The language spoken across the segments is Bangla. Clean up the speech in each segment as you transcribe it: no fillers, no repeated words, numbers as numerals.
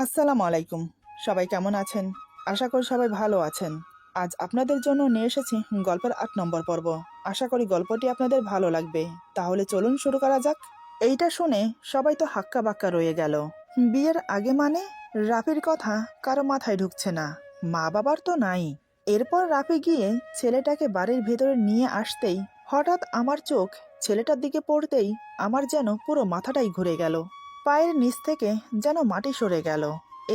আসসালামু আলাইকুম। সবাই কেমন আছেন? আশা করি সবাই ভালো আছেন। আজ আপনাদের জন্য নিয়ে এসেছি গল্পের ৮ নম্বর পর্ব। আশা করি গল্পটি আপনাদের ভালো লাগবে। তাহলে চলুন শুরু করা যাক। এইটা শুনে সবাই তো হাক্কা বাক্কা রয়ে গেল। বিয়ের আগে মানে? রাফির কথা কারো মাথায় ঢুকছে না। মা বাবার তো নাই। এরপর রাফি গিয়ে ছেলেটাকে বাড়ির ভেতরে নিয়ে আসতেই হঠাৎ আমার চোখ ছেলেটার দিকে পড়তেই আমার যেন পুরো মাথাটাই ঘুরে গেল। পায়ের নিচ থেকে যেন মাটি সরে গেল।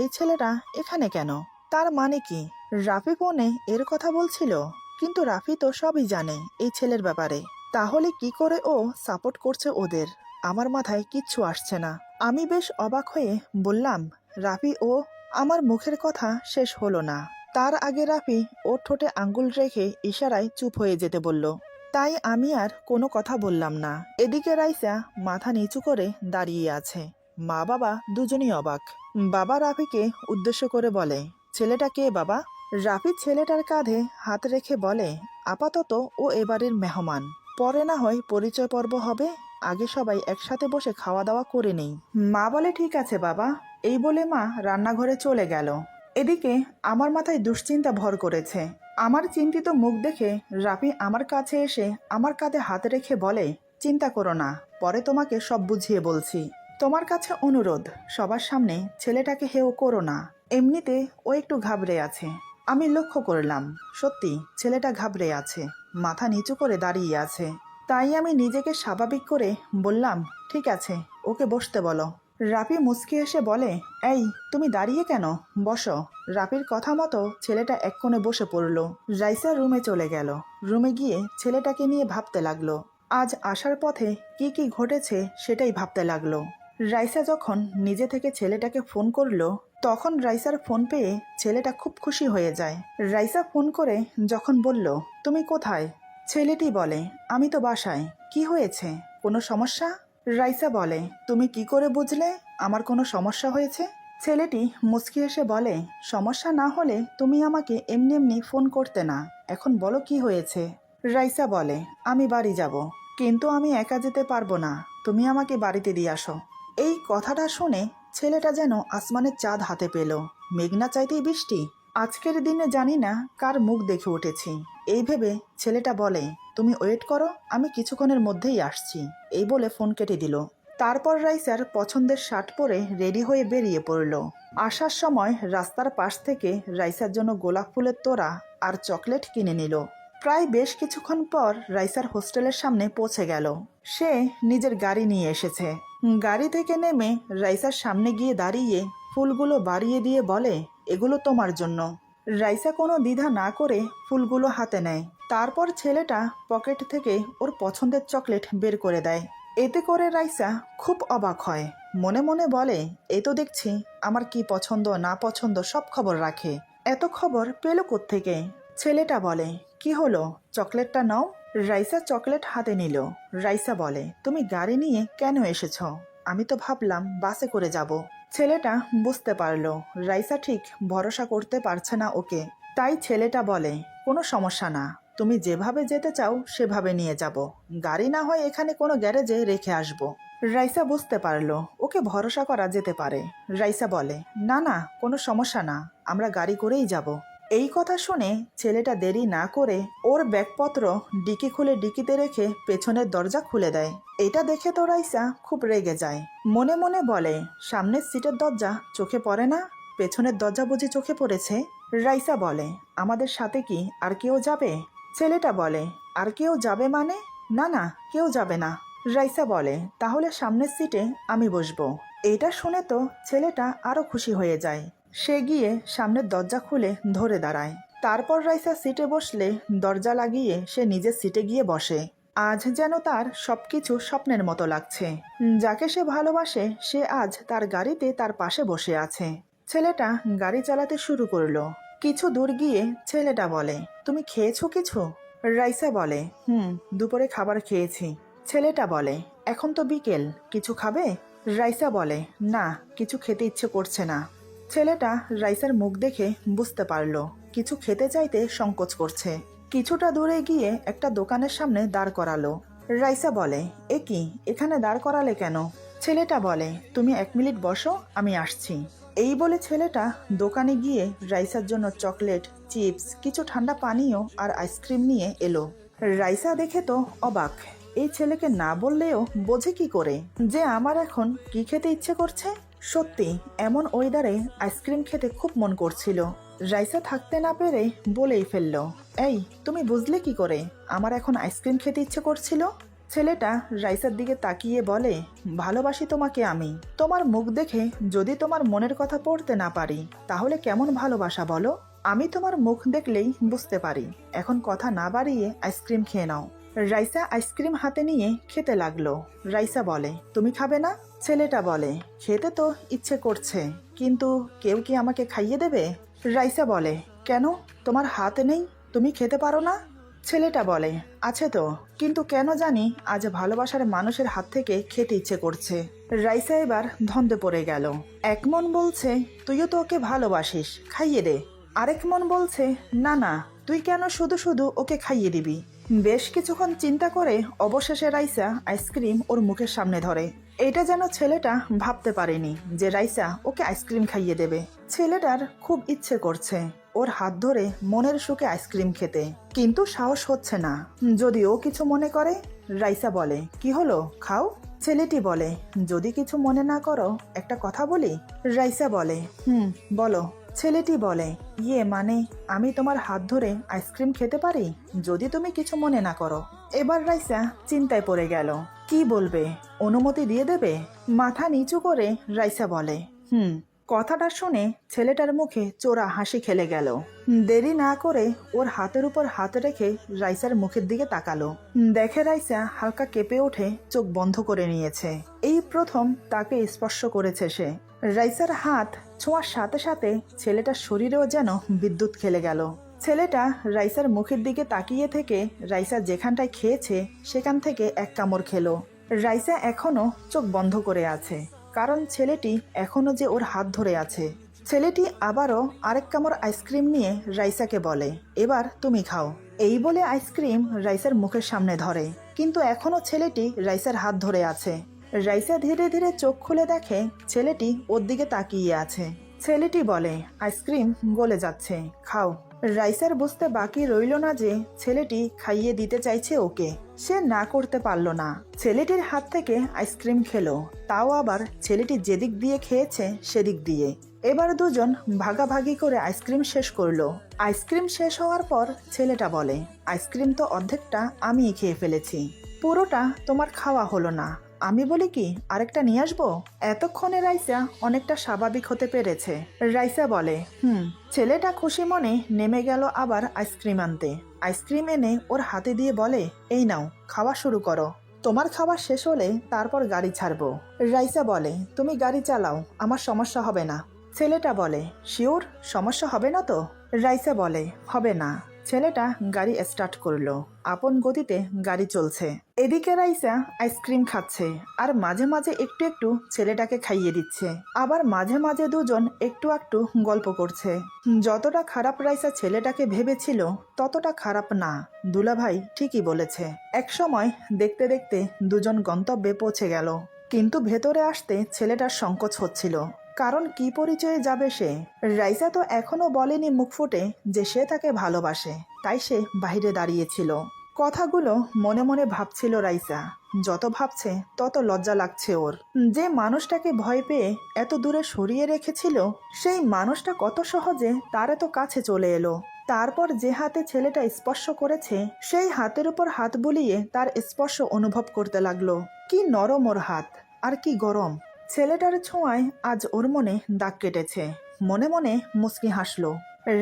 এই ছেলেটা এখানে কেন? তার মানে কি রাফি ফোনে এর কথা বলছিল? কিন্তু রাফি তো সবই জানে এই ছেলের ব্যাপারে। তাহলে কি করে ও সাপোর্ট করছে ওদের? আমার মাথায় কিচ্ছু আসছে না। আমি বেশ অবাক হয়ে বললাম, রাফি ও। আমার মুখের কথা শেষ হলো না, তার আগে রাফি ওর ঠোঁটে আঙ্গুল রেখে ইশারায় চুপ হয়ে যেতে বলল। তাই আমি আর কোনো কথা বললাম না। এদিকে রাইসা মাথা নিচু করে দাঁড়িয়ে আছে। মা বাবা দুজনই অবাক। বাবা রাফিকে উদ্দেশ্য করে বলে, ছেলেটা কে বাবা? রাফি ছেলেটার কাঁধে হাত রেখে বলে, আপাতত ও এবারের মেহমান, পরে না হয় পরিচয় পর্ব হবে, আগে সবাই একসাথে বসে খাওয়া দাওয়া করে নেই। মা বলে, ঠিক আছে বাবা। এই বলে মা রান্নাঘরে চলে গেল। এদিকে আমার মাথায় দুশ্চিন্তা ভর করেছে। আমার চিন্তিত মুখ দেখে রাফি আমার কাছে এসে আমার কাঁধে হাত রেখে বলে, চিন্তা করো না, পরে তোমাকে সব বুঝিয়ে বলছি। তোমার কাছে অনুরোধ, সবার সামনে ছেলেটাকে হেও করো না। এমনিতে ও একটু ঘাবড়ে আছে। আমি লক্ষ্য করলাম, সত্যি ছেলেটা ঘাবড়ে আছে, মাথা নিচু করে দাঁড়িয়ে আছে। তাই আমি নিজেকে স্বাভাবিক করে বললাম, ঠিক আছে, ওকে বসতে বলো। রাফি মুচকি এসে বলে, এই তুমি দাঁড়িয়ে কেন? বসো। রাফির কথা মতো ছেলেটা এক কোণে বসে পড়ল। রাইসা রুমে চলে গেল। রুমে গিয়ে ছেলেটাকে নিয়ে ভাবতে লাগলো। আজ আসার পথে কি কি ঘটেছে সেটাই ভাবতে লাগলো। রাইসা যখন নিজে থেকে ছেলেটাকে ফোন করলো, তখন রাইসার ফোন পেয়ে ছেলেটা খুব খুশি হয়ে যায়। রাইসা ফোন করে যখন বলল, তুমি কোথায়? ছেলেটি বলে, আমি তো বাসায়। কি হয়েছে? কোনো সমস্যা? রাইসা বলে, তুমি কি করে বুঝলে আমার কোনো সমস্যা হয়েছে? ছেলেটি মুচকি এসে বলে, সমস্যা না হলে তুমি আমাকে এমনি এমনি ফোন করতে না। এখন বলো কি হয়েছে? রাইসা বলে, আমি বাড়ি যাব, কিন্তু আমি একা যেতে পারবো না, তুমি আমাকে বাড়িতে দিয়ে আসো। এই কথাটা শুনে ছেলেটা যেন আসমানের চাঁদ হাতে পেল। মেঘনা চাইতেই বৃষ্টি। আজকের দিনে জানি না কার মুখ দেখে উঠেছি। এই ভেবে ছেলেটা বলে, তুমি ওয়েট করো, আমি কিছুক্ষণের মধ্যেই আসছি। এই বলে ফোন কেটে দিল। তারপর রাইসার পছন্দের শার্ট পরে রেডি হয়ে বেরিয়ে পড়ল। আসার সময় রাস্তার পাশ থেকে রাইসার জন্য গোলাপ ফুলের তোড়া আর চকলেট কিনে নিল। প্রায় বেশ কিছুক্ষণ পর রাইসার হোস্টেলের সামনে পৌঁছে গেল। সে নিজের গাড়ি নিয়ে এসেছে। গাড়ি থেকে নেমে রাইসার সামনে গিয়ে দাঁড়িয়ে ফুলগুলো বাড়িয়ে দিয়ে বলে, এগুলো তোমার জন্য। রাইসা কোনো দ্বিধা না করে ফুলগুলো হাতে নেয়। তারপর ছেলেটা পকেট থেকে ওর পছন্দের চকলেট বের করে দেয়। এতে করে রাইসা খুব অবাক হয়। মনে মনে বলে, এ তো দেখছি আমার কি পছন্দ না পছন্দ সব খবর রাখে। এত খবর পেল কোত্থেকে? ছেলেটা বলে, কি হলো, চকলেটটা নাও। রাইসা চকলেট হাতে নিল। রাইসা বলে, তুমি গাড়ি নিয়ে কেন এসেছ? আমি তো ভাবলাম বাসে করে যাব। ছেলেটা বুঝতে পারলো রাইসা ঠিক ভরসা করতে পারছে না ওকে। তাই ছেলেটা বলে, কোনো সমস্যা না, তুমি যেভাবে যেতে চাও সেভাবে নিয়ে যাব। গাড়ি না হয় এখানে কোনো গ্যারেজে রেখে আসব। রাইসা বুঝতে পারলো ওকে ভরসা করা যেতে পারে। রাইসা বলে, না না, কোনো সমস্যা না, আমরা গাড়ি করেই যাব। এই কথা শুনে ছেলেটা দেরি না করে ওর ব্যাগপত্র ডিকি খুলে ডিকিতে রেখে পেছনের দরজা খুলে দেয়। এটা দেখে তো রাইসা খুব রেগে যায়। মনে মনে বলে, সামনের সিটের দরজা চোখে পড়ে না, পেছনের দরজা বুঝি চোখে পড়েছে। রাইসা বলে, আমাদের সাথে কি আর কেউ যাবে? ছেলেটা বলে, আর কেউ যাবে মানে? না না, কেউ যাবে না। রাইসা বলে, তাহলে সামনের সিটে আমি বসবো। এটা শুনে তো ছেলেটা আরো খুশি হয়ে যায়। সে গিয়ে সামনের দরজা খুলে ধরে দাঁড়ায়। তারপর রাইসা সিটে বসলে দরজা লাগিয়ে সে নিজের সিটে গিয়ে বসে। আজ যেন তার সবকিছু স্বপ্নের মতো লাগছে। যাকে সে ভালোবাসে সে আজ তার গাড়িতে তার পাশে বসে আছে। ছেলেটা গাড়ি চালাতে শুরু করলো। কিছু দূর গিয়ে ছেলেটা বলে, তুমি খেয়েছো কিছু? রাইসা বলে, দুপুরে খাবার খেয়েছি। ছেলেটা বলে, এখন তো বিকেল, কিছু খাবে? রাইসা বলে, না, কিছু খেতে ইচ্ছে করছে না। ছেলেটা রাইসার মুখ দেখে বুঝতে পারলো কিছু খেতে চাইতে সংকোচ করছে। কিছুটা দূরে গিয়ে একটা দোকানের সামনে দাঁড় করালো। রাইসা বলে, এ কি, এখানে দাঁড় করালে কেন? ছেলেটা বলে, তুমি 1 মিনিট বসো, আমি আসছি। এই বলে ছেলেটা দোকানে গিয়ে রাইসার জন্য চকলেট, চিপস, কিছু ঠান্ডা পানীয় আর আইসক্রিম নিয়ে এলো। রাইসা দেখে তো অবাক, এই ছেলেকে না বললেও বোঝে কি করে যে আমার এখন কি খেতে ইচ্ছে করছে। সত্যি এমন ওয়েদারে আইসক্রিম খেতে খুব মন করছিল। রাইসা থাকতে না পেরে বলেই ফেলল, এই তুমি বুঝলে কি করে আমার এখন আইসক্রিম খেতে ইচ্ছে করছিল? ছেলেটা রাইসার দিকে তাকিয়ে বলে, ভালোবাসি তোমাকে আমি। তোমার মুখ দেখে যদি তোমার মনের কথা পড়তে না পারি তাহলে কেমন ভালোবাসা বলো? আমি তোমার মুখ দেখলেই বুঝতে পারি। এখন কথা না বাড়িয়ে আইসক্রিম খেয়ে নাও। রাইসা আইসক্রিম হাতে নিয়ে খেতে লাগলো। রাইসা বলে, তুমি খাবে না? ছেলেটা বলে, খেতে তো ইচ্ছে করছে, কিন্তু কেউ কি আমাকে খাইয়ে দেবে? রাইসা বলে, কেন, তোমার হাত নেই, তুমি খেতে পারো না? ছেলেটা বলে, আছে তো, কিন্তু কেন জানি আজ ভালোবাসার মানুষের হাত থেকে খেতে ইচ্ছে করছে। রাইসা এবার ধন্দে পড়ে গেল। এক মন বলছে, তুইও তো ওকে ভালোবাসিস, খাইয়ে দে। আরেক মন বলছে, না না, তুই কেন শুধু শুধু ওকে খাইয়ে দিবি। বেশ কিছুক্ষণ চিন্তা করে অবশেষে রাইসা আইসক্রিম ওর মুখের সামনে ধরে। এটা যেন ছেলেটা ভাবতে পারেনি যে রাইসা ওকে আইসক্রিম খাইয়ে দেবে। ছেলেটার খুব ইচ্ছে করছে ওর হাত ধরে মনের সুখে আইসক্রিম খেতে, কিন্তু সাহস হচ্ছে না। যদি ও কিছু মনে করে? রাইসা বলে, কি হলো, খাও। ছেলেটি বলে, যদি কিছু মনে না করো একটা কথা বলি। রাইসা বলে, বলো। ছেলেটি বলে, মানে আমি তোমার হাত ধরে আইসক্রিম খেতে পারি যদি তুমি কিছু মনে না করো। এবার রাইসা চিন্তায় পড়ে গেল, কি বলবে, অনুমতি দিয়ে দেবে? মাথা নিচু করে রাইসা বলে, কথাটা শুনে ছেলেটার মুখে চোরা হাসি খেলে গেল। দেরি না করে ওর হাতের উপর হাত রেখে রাইসার মুখের দিকে তাকালো। দেখে রাইসা হালকা কেঁপে উঠে চোখ বন্ধ করে নিয়েছে। এই প্রথম তাকে স্পর্শ করেছে সে। রাইসার হাত ছোঁয়ার সাথে সাথে ছেলেটার শরীরেও যেন বিদ্যুৎ খেলে গেল। ছেলেটা রাইসার মুখের দিকে তাকিয়ে থেকে রাইসা যেখানটায় খেয়েছে সেখান থেকে এক কামড় খেলো। রাইসা এখনো চোখ বন্ধ করে আছে, কারণ ছেলেটি এখনো যে ওর হাত ধরে আছে। ছেলেটি আবারও আরেক কামড় আইসক্রিম নিয়ে রাইসাকে বলে, এবার তুমি খাও। এই বলে আইসক্রিম রাইসার মুখের সামনে ধরে, কিন্তু এখনো ছেলেটি রাইসার হাত ধরে আছে। রাইসা ধীরে ধীরে চোখ খুলে দেখে ছেলেটি ওর দিকে তাকিয়ে আছে। ছেলেটি বলে, আইসক্রিম গলে যাচ্ছে, খাও। রাইসার বুঝতে বাকি রইল না যে ছেলেটি খাইয়ে দিতে চাইছে ওকে। সে না করতে পারল না। ছেলেটির হাত থেকে আইসক্রিম খেলো, তাও আবার ছেলেটি যেদিক দিয়ে খেয়েছে সেদিক দিয়ে। এবার দুজন ভাগাভাগি করে আইসক্রিম শেষ করলো। আইসক্রিম শেষ হওয়ার পর ছেলেটা বলে, আইসক্রিম তো অর্ধেকটা আমিই খেয়ে ফেলেছি, পুরোটা তোমার খাওয়া হলো না। আমি বলি কি, আরেকটা নিয়ে আসবো? এতক্ষণে রাইসা অনেকটা স্বাভাবিক হতে পেরেছে। রাইসা বলে, ছেলেটা খুশি মনে নেমে গেল আবার আইসক্রিম আনতে। আইসক্রিম এনে ওর হাতে দিয়ে বলে, এই নাও, খাওয়া শুরু করো। তোমার খাওয়া শেষ হলে তারপর গাড়ি ছাড়বো। রাইসা বলে, তুমি গাড়ি চালাও, আমার সমস্যা হবে না। ছেলেটা বলে, শিওর, সমস্যা হবে না তো? রাইসা বলে, হবে না। ছেলেটা গাড়ি স্টার্ট করলো। আপন গতিতে গাড়ি চলছে। এদিকে রাইসা আইসক্রিম খাচ্ছে আর মাঝে মাঝে একটু একটু ছেলেটাকে খাইয়ে দিচ্ছে। আবার মাঝে মাঝে দুজন একটু একটু গল্প করছে। যতটা খারাপ রাইসা ছেলেটাকে ভেবেছিল ততটা খারাপ না। দুলাভাই ঠিকই বলেছে। এক সময় দেখতে দেখতে দুজন গন্তব্যে পৌঁছে গেল, কিন্তু ভেতরে আসতে ছেলেটার সংকোচ হচ্ছিল। কারণ কি পরিচয়ে যাবে সে? রাইসা তো এখনো বলেনি মুখ ফুটে যে সে তাকে ভালোবাসে, তাই সে বাইরে দাঁড়িয়েছিল। কথাগুলো মনে মনে ভাবছিল রাইসা। যত ভাবছে তত লজ্জা লাগছে ওর। যে মানুষটাকে ভয় পেয়ে এত দূরে সরিয়ে রেখেছিল সেই মানুষটা কত সহজে তার এত কাছে চলে এলো। তারপর যে হাতে ছেলেটা স্পর্শ করেছে সেই হাতের উপর হাত বুলিয়ে তার স্পর্শ অনুভব করতে লাগলো। কি নরম ওর হাত, আর কি গরম। ছেলেটার ছোঁয়ায় আজ ওর মনে দাগ কেটেছে। মনে মনে মুচকি হাসলো।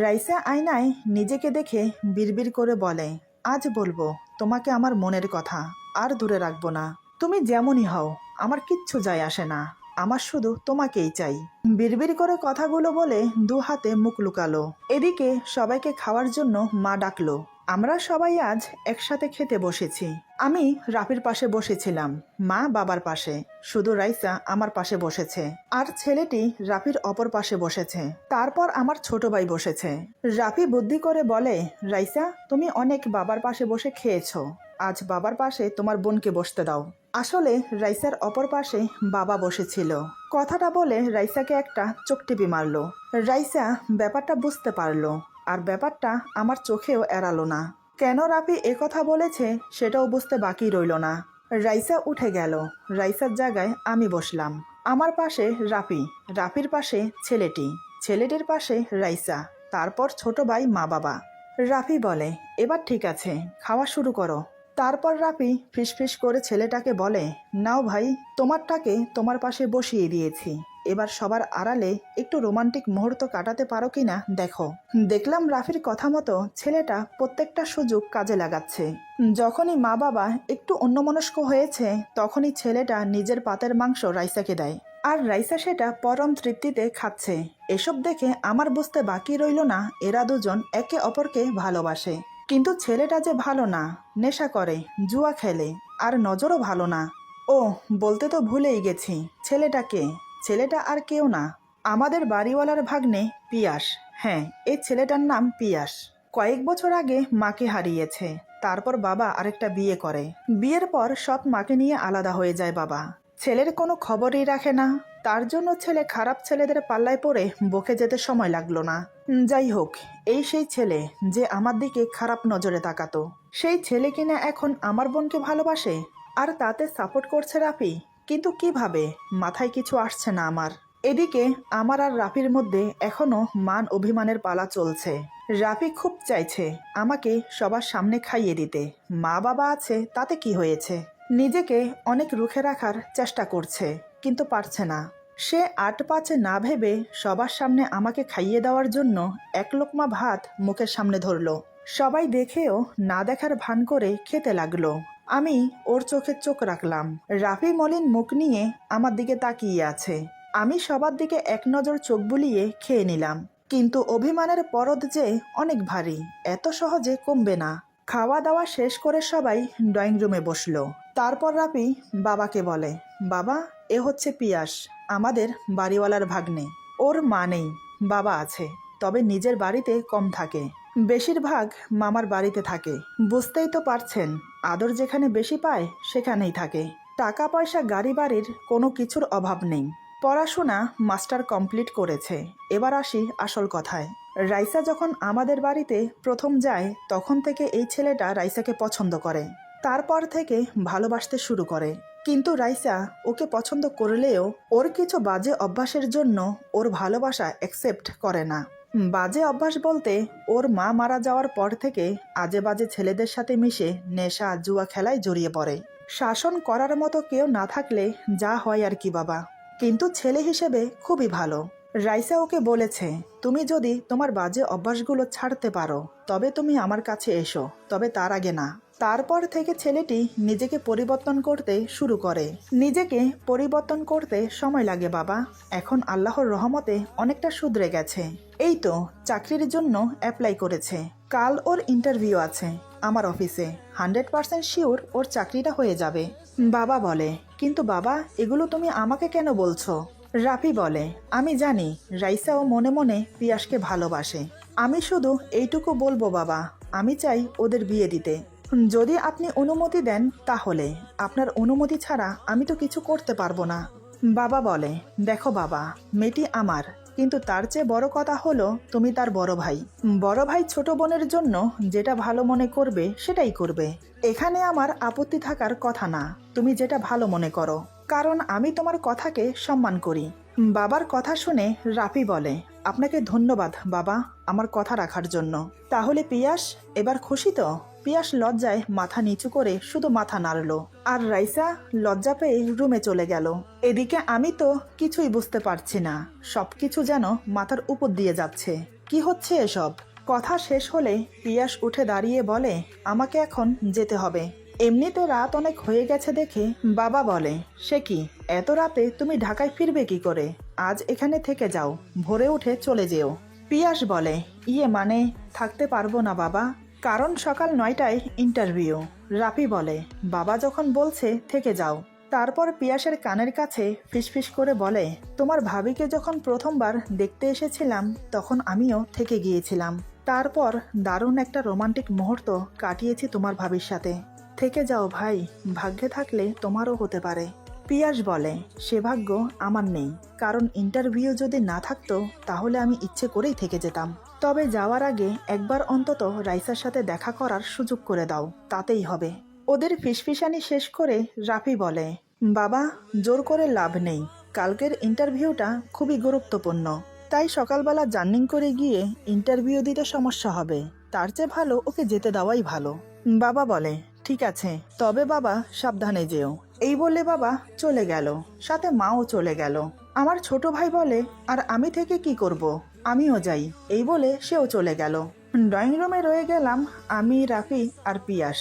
রাইসা আয়নায় নিজেকে দেখে বিড়বিড় করে বলে, আজ বলবো তোমাকে আমার মনের কথা, আর দূরে রাখবো না। তুমি যেমনই হও আমার কিচ্ছু যায় আসে না, আমার শুধু তোমাকেই চাই। বিড়বিড় করে কথাগুলো বলে দু হাতে মুখ লুকালো। এদিকে সবাইকে খাওয়ার জন্য মা ডাকলো। আমরা সবাই আজ একসাথে খেতে বসেছি। আমি রাফির পাশে বসেছিলাম, মা বাবার পাশে, শুধু রাইসা আমার পাশে বসেছে, আর ছেলেটি রাফির অপর পাশে বসেছে। তারপর আমার ছোট ভাই বসেছে। রাফি বুদ্ধি করে বলে, রাইসা তুমি অনেক বাবার পাশে বসে খেয়েছো, আজ বাবার পাশে তোমার বোনকে বসতে দাও। আসলে রাইসার অপর পাশে বাবা বসেছিল। কথাটা বলে রাইসাকে একটা চোখটিপি মারলো। রাইসা ব্যাপারটা বুঝতে পারলো, আর ব্যাপারটা আমার চোখেও এড়ালো না। কেন রাফি একথা বলেছে সেটাও বুঝতে বাকি রইল না। রাইসা উঠে গেল। রাইসার জায়গায় আমি বসলাম। আমার পাশে রাফি, রাফির পাশে ছেলেটি, ছেলেটির পাশে রাইসা, তারপর ছোট ভাই মা বাবা। রাফি বলে, এবার ঠিক আছে, খাওয়া শুরু করো। তারপর রাফি ফিসফিস করে ছেলেটাকে বলে, নাও ভাই, তোমারটাকে তোমার পাশে বসিয়ে দিয়েছি, এবার সবার আড়ালে একটু রোমান্টিক মুহূর্ত কাটাতে পারো কিনা দেখো। দেখলাম রাফির কথা মতো ছেলেটা প্রত্যেকটা সুযোগ কাজে লাগাচ্ছে। যখনই মা বাবা একটু অন্যমনস্ক হয়েছে তখনই ছেলেটা নিজের পাতের মাংস রাইসাকে দেয়, আর রাইসা সেটা পরম তৃপ্তিতে খাচ্ছে। এসব দেখে আমার বুঝতে বাকি রইল না এরা দুজন একে অপরকে ভালোবাসে। কিন্তু ছেলেটা যে ভালো না, নেশা করে, জুয়া খেলে, আর নজরও ভালো না। ও বলতে তো ভুলেই গেছি, ছেলেটাকে, ছেলেটা আর কেউ না, আমাদের বাড়িওয়ালার ভাগ্নে পিয়াস। হ্যাঁ, এই ছেলেটার নাম পিয়াস। কয়েক বছর আগে মাকে হারিয়েছে, তারপর বাবা আরেকটা বিয়ে করে। বিয়ের পর সৎ মাকে নিয়ে আলাদা হয়ে যায় বাবা। ছেলের কোনো খবরই রাখে না, তার জন্য ছেলে খারাপ ছেলেদের পাল্লায় পড়ে বকে যেতে সময় লাগলো না। যাই হোক, এই সেই ছেলে যে আমার দিকে খারাপ নজরে তাকাতো, সেই ছেলে কিনা এখন আমার বোনকে ভালোবাসে, আর তাতে সাপোর্ট করছে রাফি। কিন্তু কিভাবে, মাথায় কিছু আসছে না আমার। এদিকে আমার আর রাফির মধ্যে এখনো মান অভিমানের পালা চলছে। রাফি খুব চাইছে আমাকে সবার সামনে খাইয়ে দিতে, মা বাবা আছে তাতে কি হয়েছে। নিজেকে অনেক রুখে রাখার চেষ্টা করছে, কিন্তু পারছে না। সে আট পাঁচে না ভেবে সবার সামনে আমাকে খাইয়ে দেওয়ার জন্য এক লোকমা ভাত মুখের সামনে ধরলো। সবাই দেখেও না দেখার ভান করে খেতে লাগলো। আমি ওর চোখে চোখ রাখলাম। রাফি মলিন মুখ নিয়ে আমার দিকে তাকিয়ে আছে। আমি সবার দিকে এক নজর চোখ বুলিয়ে খেয়ে নিলাম। কিন্তু অভিমানের পরদ যে অনেক ভারী, এত সহজে কমবে না। খাওয়া দাওয়া শেষ করে সবাই ড্রয়িং রুমে বসলো। তারপর রাফি বাবাকে বলে, বাবা, এ হচ্ছে পিয়াস, আমাদের বাড়িওয়ালার ভাগ্নে। ওর মা নেই, বাবা আছে, তবে নিজের বাড়িতে কম থাকে, বেশিরভাগ মামার বাড়িতে থাকে। বুঝতেই তো পারছেন, আদর যেখানে বেশি পায় সেখানেই থাকে। টাকা পয়সা গাড়ি বাড়ির কোনো কিছুর অভাব নেই। পড়াশোনা মাস্টার কমপ্লিট করেছে। এবার আসি আসল কথায়। রাইসা যখন আমাদের বাড়িতে প্রথম যায় তখন থেকে এই ছেলেটা রাইসাকে পছন্দ করে। তারপর থেকে ভালোবাসতে শুরু করে। কিন্তু রাইসা ওকে পছন্দ করলেও ওর কিছু বাজে অভ্যাসের জন্য ওর ভালোবাসা অ্যাকসেপ্ট করে না। বাজে অভ্যাস বলতে, ওর মা মারা যাওয়ার পর থেকে আজে বাজে ছেলেদের সাথে মিশে নেশা জুয়া খেলায় জড়িয়ে পড়ে। শাসন করার মতো কেউ না থাকলে যা হয় আর কি বাবা। কিন্তু ছেলে হিসেবে খুবই ভালো। রাইসা ওকে বলেছে, তুমি যদি তোমার বাজে অভ্যাসগুলো ছাড়তে পারো তবে তুমি আমার কাছে এসো, তবে তার আগে না। তারপর থেকে ছেলেটি নিজেকে পরিবর্তন করতে শুরু করে। নিজেকে পরিবর্তন করতে সময় লাগে বাবা। এখন আল্লাহর রহমতে অনেকটা শুধরে গেছে। এই তো চাকরির জন্য অ্যাপ্লাই করেছে। কাল ওর ইন্টারভিউ আছে আমার অফিসে। 100% শিওর ওর চাকরিটা হয়ে যাবে। বাবা বলে, কিন্তু বাবা, এগুলো তুমি আমাকে কেন বলছো? রাফি বলে, আমি জানি রাইসাও মনে মনে পিয়াসকে ভালোবাসে। আমি শুধু এইটুকু বলবো বাবা, আমি চাই ওদের বিয়ে দিতে। যদি আপনি অনুমতি দেন তাহলে। আপনার অনুমতি ছাড়া আমি তো কিছু করতে পারবো না। বাবা বলে, দেখো বাবা, মেয়েটি আমার, কিন্তু তার চেয়ে বড় কথা হলো তুমি তার বড় ভাই। বড় ভাই ছোট বোনের জন্য যেটা ভালো মনে করবে সেটাই করবে। এখানে আমার আপত্তি থাকার কথা না, তুমি যেটা ভালো মনে করো, কারণ আমি তোমার কথাকে সম্মান করি। বাবার কথা শুনে রাফি বলে, আপনাকে ধন্যবাদ বাবা আমার কথা রাখার জন্য। তাহলে পিয়াস এবার খুশি তো? পিয়াস লজ্জায় মাথা নিচু করে শুধু মাথা নাড়ল, আর রাইসা লজ্জা পেয়ে রুমে চলে গেল। এদিকে আমি তো কিছুই বুঝতে পারছি না, সবকিছু যেন মাথার উপর দিয়ে যাচ্ছে। কি হচ্ছে এসব? কথা শেষ হলে পিয়াস উঠে দাঁড়িয়ে বলে, আমাকে এখন যেতে হবে। এমনিতে রাত অনেক হয়ে গেছে দেখে বাবা বলে, সে কি, এত রাতে তুমি ঢাকায় ফিরবে কি করে? আজ এখানে থেকে যাও, ভোরে উঠে চলে যেও। পিয়াস বলে, মানে থাকতে পারবো না বাবা, কারণ সকাল 9টায় ইন্টারভিউ। রাফি বলে, বাবা যখন বলছে থেকে যাও। তারপর পিয়াসের কানের কাছে ফিসফিস করে বলে, তোমার ভাবিকে যখন প্রথমবার দেখতে এসেছিলাম তখন আমিও থেকে গিয়েছিলাম। তারপর দারুণ একটা রোমান্টিক মুহূর্ত কাটিয়েছি তোমার ভাবির সাথে। থেকে যাও ভাই, ভাগ্যে থাকলে তোমারও হতে পারে। পিয়াস বলে, সে ভাগ্য আমার নেই, কারণ ইন্টারভিউ যদি না থাকতো তাহলে আমি ইচ্ছে করেই থেকে যেতাম। তবে যাওয়ার আগে একবার অন্তত রাইসার সাথে দেখা করার সুযোগ করে দাও, তাতেই হবে। ওদের ফিসফিসানি শেষ করে রাফি বলে, বাবা, জোর করে লাভ নেই, কালকের ইন্টারভিউটা খুবই গুরুত্বপূর্ণ, তাই সকালবেলা জার্নিং করে গিয়ে ইন্টারভিউ দিতে সমস্যা হবে, তার চেয়ে ভালো ওকে যেতে দেওয়াই ভালো। বাবা বলে, ঠিক আছে, তবে বাবা সাবধানে যেও। এই বলে বাবা চলে গেল, সাথে মাও চলে গেল। আমার ছোট ভাই বলে, আর আমি থেকে কি করব, আমিও যাই। এই বলে সেও চলে গেল। ড্রয়িং রুমে রয়ে গেলাম আমি, রাফি আর পিয়াস।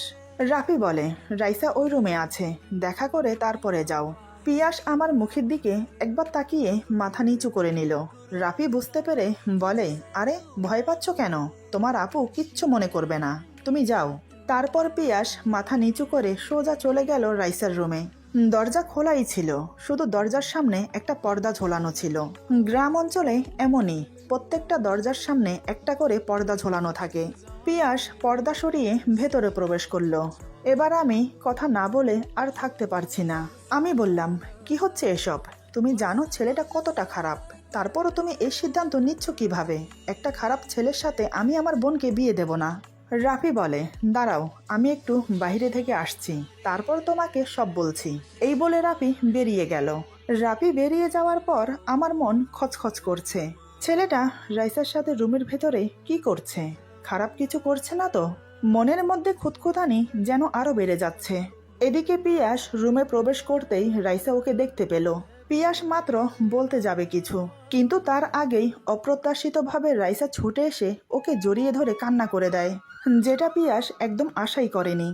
রাফি বলে, রাইসা ওই রুমে আছে, দেখা করে তারপরে যাও। পিয়াস আমার মুখের দিকে একবার তাকিয়ে মাথা নিচু করে নিল। রাফি বুঝতে পেরে বলে, আরে ভয় পাচ্ছ কেন, তোমার আপু কিচ্ছু মনে করবে না, তুমি যাও। তারপর পিয়াস মাথা নিচু করে সোজা চলে গেল রাইসার রুমে। দরজা খোলাই ছিল, শুধু দরজার সামনে একটা পর্দা ঝোলানো ছিল। গ্রাম অঞ্চলে এমনই, প্রত্যেকটা দরজার সামনে একটা করে পর্দা ঝোলানো থাকে। পিয়াস পর্দা সরিয়ে ভেতরে প্রবেশ করলো। এবার আমি কথা না বলে আর থাকতে পারছি না। আমি বললাম, কি হচ্ছে এসব, তুমি জানো ছেলেটা কতটা খারাপ, তারপরও তুমি এই সিদ্ধান্ত নিচ্ছ কিভাবে? একটা খারাপ ছেলের সাথে আমি আমার বোনকে বিয়ে দেব না। রাফি বলে, দাঁড়াও, আমি একটু বাইরে থেকে আসছি, তারপর তোমাকে সব বলছি। এই বলে রাফি বেরিয়ে গেল। রাফি বেরিয়ে যাওয়ার পর আমার মন খচখচ করছে। ছেলেটা রাইসার সাথে রুমের ভেতরে কি করছে? খারাপ কিছু করছে না তো? মনের মধ্যে খুঁতখুঁতানি যেন আরো বেড়ে যাচ্ছে। এদিকে পিয়াস রুমে প্রবেশ করতেই রাইসা ওকে দেখতে পেল। পিয়াস মাত্র বলতে যাবে কিছু, কিন্তু তার আগেই অপ্রত্যাশিতভাবে রাইসা ছুটে এসে ওকে জড়িয়ে ধরে কান্না করে দেয়, যেটা পিয়াস একদম আশাই করেনি।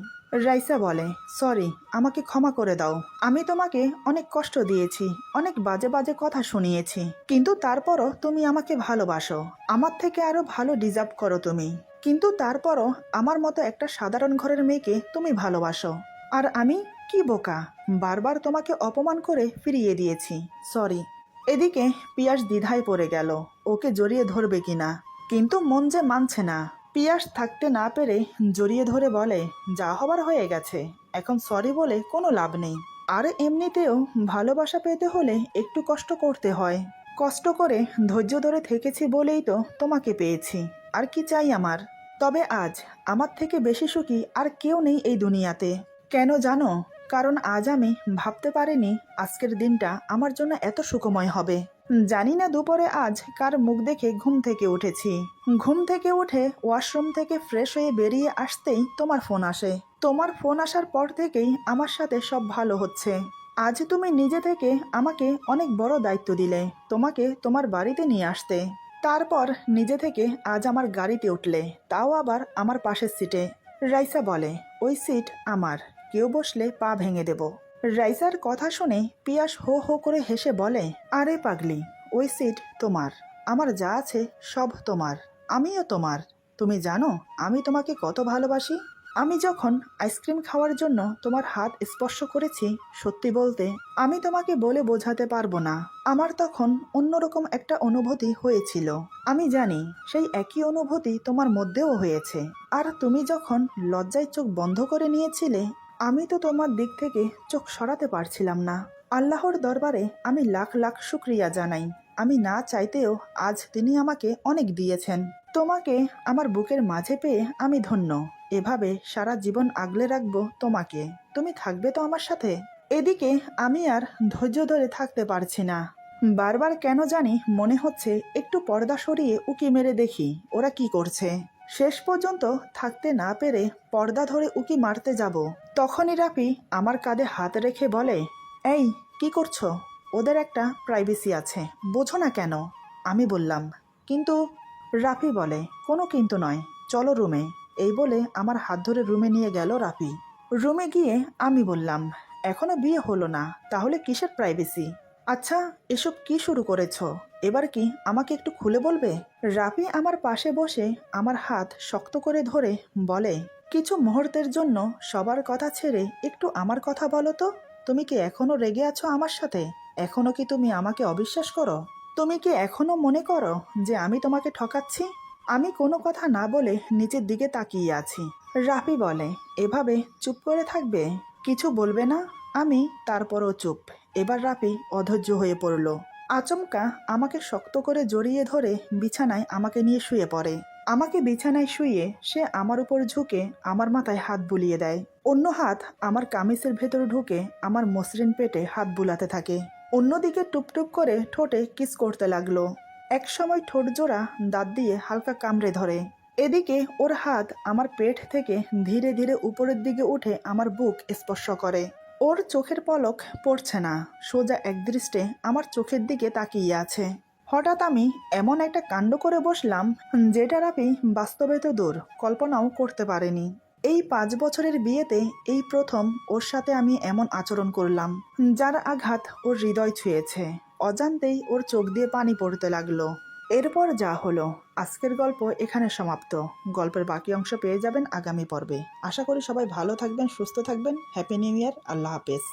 রাইসা বলে, সরি, আমাকে ক্ষমা করে দাও, আমি তোমাকে অনেক কষ্ট দিয়েছি, অনেক বাজে বাজে কথা শুনিয়েছি, কিন্তু তারপরও তুমি আমাকে ভালোবাসো, আমার থেকে আরো ভালো ডিজার্ভ করো তুমি, কিন্তু তারপরও আমার মতো একটা সাধারণ ঘরের মেয়েকে তুমি ভালোবাসো, আর আমি কি বোকা, বারবার তোমাকে অপমান করে ফিরিয়ে দিয়েছি, সরি। এদিকে পিয়াস দ্বিধায় পড়ে গেল, ওকে জড়িয়ে ধরবে কিনা, কিন্তু মন যে মানছে না। পিয়াস থাকতে না পেরে জড়িয়ে ধরে বলে, যা হবার হয়ে গেছে, এখন সরি বলে কোনো লাভ নেই, আর এমনিতেও ভালোবাসা পেতে হলে একটু কষ্ট করতে হয়, কষ্ট করে ধৈর্য ধরে থেকেছি বলেই তো তোমাকে পেয়েছি, আর কি চাই আমার? তবে আজ আমার থেকে বেশি সুখী আর কেউ নেই এই দুনিয়াতে। কেন জানো? কারণ আজ আমি ভাবতে পারিনি আজকের দিনটা আমার জন্য এত সুখময় হবে। জানি না দুপুরে আজ কার মুখ দেখে ঘুম থেকে উঠেছি। ঘুম থেকে উঠে ওয়াশরুম থেকে ফ্রেশ হয়ে বেরিয়ে আসতেই তোমার ফোন আসে। তোমার ফোন আসার পর থেকেই আমার সাথে সব ভালো হচ্ছে। আজ তুমি নিজে থেকে আমাকে অনেক বড় দায়িত্ব দিলে, তোমাকে তোমার বাড়িতে নিয়ে আসতে। তারপর নিজে থেকে আজ আমার গাড়িতে উঠলে, তাও আবার আমার পাশের সিটে। রাইসা বলে, ওই সিট আমার, কেউ বসলে পা ভেঙে দেব। রাইসার কথা শুনে পিয়াস হো হো করে হেসে বলে, আরে পাগলি, ওই সিট তোমার, আমার যা আছে সব তোমার, আমিও তোমার। তুমি জানো আমি তোমাকে কত ভালোবাসি? আমি যখন আইসক্রিম খাওয়ার জন্য তোমার হাত স্পর্শ করেছি, সত্যি বলতে আমি তোমাকে বলে বোঝাতে পারবো না, আমার তখন অন্যরকম একটা অনুভূতি হয়েছিল। আমি জানি সেই একই অনুভূতি তোমার মধ্যেও হয়েছে। আর তুমি যখন লজ্জায় চোখ বন্ধ করে নিয়েছিলে, আমি তো তোমার দিক থেকে চোখ সরাতে পারছিলাম না। আল্লাহর দরবারে আমি লাখ লাখ শুকরিয়া জানাই। আমি না চাইতেও আজ তিনি আমাকে অনেক দিয়েছেন। তোমাকে আমার বুকের মাঝে পেয়ে আমি ধন্য। এভাবে সারা জীবন আগলে রাখবো তোমাকে। তুমি থাকবে তো আমার সাথে? এদিকে আমি আর ধৈর্য ধরে থাকতে পারছি না। বারবার কেন জানি মনে হচ্ছে একটু পর্দা সরিয়ে উকি মেরে দেখি ওরা কি করছে। শেষ পর্যন্ত থাকতে না পেরে পর্দা ধরে উকি মারতে যাব, তখনই রাফি আমার কাঁধে হাত রেখে বলে, এই কি করছো? ওদের একটা প্রাইভেসি আছে, বোঝো না কেন? আমি বললাম, কিন্তু। রাফি বলে, কোনো কিন্তু নয়, চলো রুমে। এই বলে আমার হাত ধরে রুমে নিয়ে গেল রাফি। রুমে গিয়ে আমি বললাম, এখনো বিয়ে হলো না, তাহলে কিসের প্রাইভেসি? আচ্ছা, এসব কি শুরু করেছো? এবার কি আমাকে একটু খুলে বলবে? রাফি আমার পাশে বসে আমার হাত শক্ত করে ধরে বলে, কিছু মুহূর্তের জন্য সবার কথা ছেড়ে একটু আমার কথা বলো তো। তুমি কি এখনো রেগে আছো আমার সাথে? এখনো কি তুমি আমাকে অবিশ্বাস করো? তুমি কি এখনো মনে করো যে আমি তোমাকে ঠকাচ্ছি? আমি কোনো কথা না বলে নিচের দিকে তাকিয়ে আছি। রাফি বলে, এভাবে চুপ করে থাকবে, কিছু বলবে না? আমি তারপরও চুপ। এবার রাফি অধৈর্য হয়ে পড়ল। আচমকা আমাকে শক্ত করে জড়িয়ে ধরে বিছানায় আমাকে নিয়ে শুয়ে পড়ে। আমাকে বিছানায় শুয়ে সে আমার উপর ঝুঁকে আমার মাথায় হাত বুলিয়ে দেয়। অন্য হাত আমার কামিজের ভেতর ঢুকে আমার মসৃণ পেটে হাত বুলাতে থাকে। অন্যদিকে টুপটুপ করে ঠোঁটে কিস করতে লাগলো। একসময় ঠোঁট জোড়া দাঁত দিয়ে হালকা কামড়ে ধরে। এদিকে ওর হাত আমার পেট থেকে ধীরে ধীরে উপরের দিকে উঠে আমার বুক স্পর্শ করে। ওর চোখের পলক পড়ছে না, সোজা একদৃষ্টে আমার চোখের দিকে তাকিয়ে আছে। হঠাৎ আমি এমন একটা কাণ্ড করে বসলাম যেটার আমি বাস্তবে তো দূর কল্পনাও করতে পারিনি। এই 5 বছরের বিয়েতে এই প্রথম ওর সাথে আমি এমন আচরণ করলাম যার আঘাত ওর হৃদয় ছুঁয়েছে। অজান্তেই ওর চোখ দিয়ে পানি পড়তে লাগলো। এরপর যা হলো, আজকের গল্প এখানে সমাপ্ত। গল্পের বাকি অংশ পেয়ে যাবেন আগামী পর্বে। আশা করি সবাই ভালো থাকবেন, সুস্থ থাকবেন। Happy new year. আল্লাহ হাফেজ।